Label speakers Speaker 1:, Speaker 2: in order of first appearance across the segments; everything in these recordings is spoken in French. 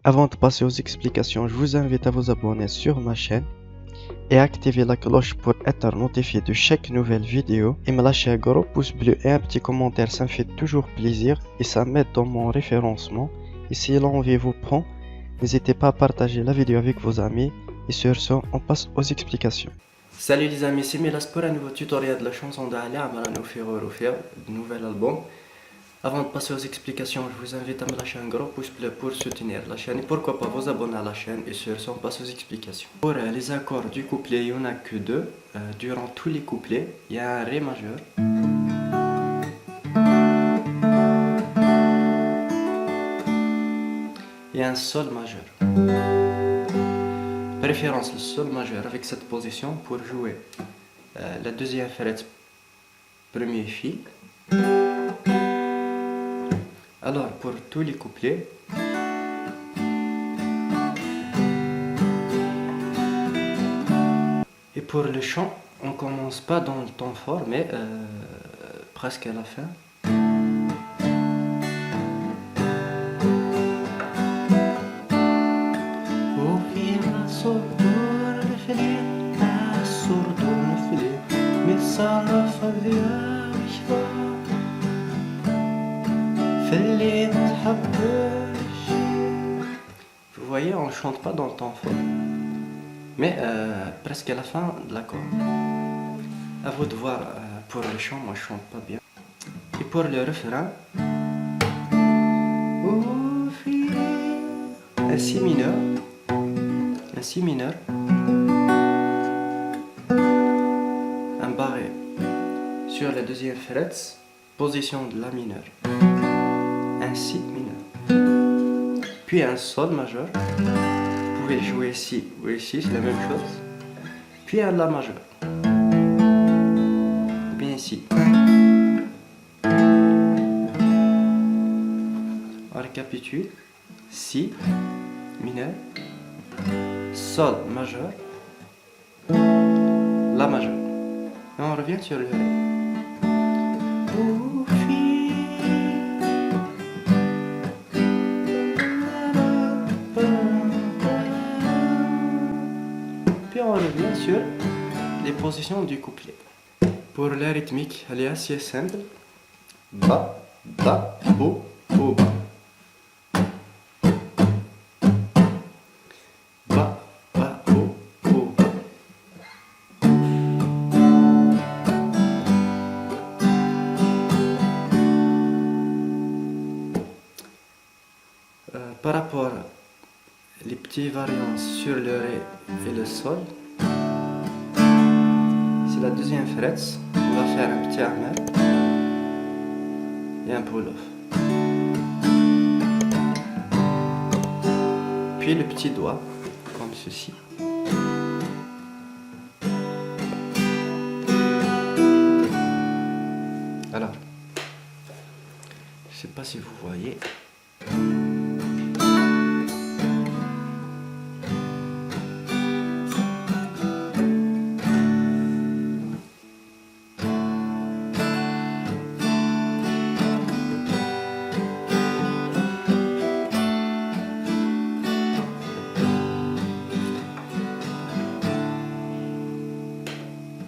Speaker 1: Avant de passer aux explications, je vous invite à vous abonner sur ma chaîne et activer la cloche pour être notifié de chaque nouvelle vidéo et me lâcher un gros pouce bleu et un petit commentaire, ça me fait toujours plaisir et ça m'aide dans mon référencement. Et si l'envie vous prend, n'hésitez pas à partager la vidéo avec vos amis et sur ce, on passe aux explications.
Speaker 2: Salut les amis, c'est Milas pour un nouveau tutoriel de la chanson d'Ali Amran Oufir, nouvel album. Avant de passer aux explications, je vous invite à me lâcher un gros pouce bleu pour soutenir la chaîne et pourquoi pas vous abonner à la chaîne. Et sur ce, on passe aux explications. Pour les accords du couplet, il n'y en a que deux. Durant tous les couplets, il y a un Ré majeur et un Sol majeur. Préférence le Sol majeur avec cette position pour jouer la deuxième frette, premier fil. Alors pour tous les couplets, et pour le chant, on commence pas dans le temps fort, mais presque à la fin. Vous voyez, on ne chante pas dans le temps fort, mais presque à la fin de l'accord. À vous de voir pour le chant, moi je chante pas bien. Et pour le refrain, un si mineur, un barré sur la deuxième frette, position de la mineur, un si mineur, puis un sol majeur. Vous pouvez jouer ici ou ici, c'est la même chose, puis un la majeur, ou bien ici. On récapitule: si mineur, sol majeur, la majeur. Et on revient sur le ré. Puis on revient sur les positions du couplet. Pour la rythmique, elle est assez simple. Ba, ba, bo, bo, ba. Ba, ba, bo, bo, ba. Par rapport les petites variantes sur le ré et le sol, c'est la deuxième frette, on va faire un petit armel et un pull-off. Puis le petit doigt, comme ceci. Alors, je ne sais pas si vous voyez.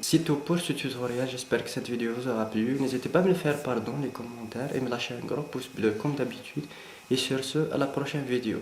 Speaker 2: C'est tout pour ce tutoriel, j'espère que cette vidéo vous aura plu. N'hésitez pas à me le faire part dans les commentaires et me lâcher un gros pouce bleu comme d'habitude. Et sur ce, à la prochaine vidéo.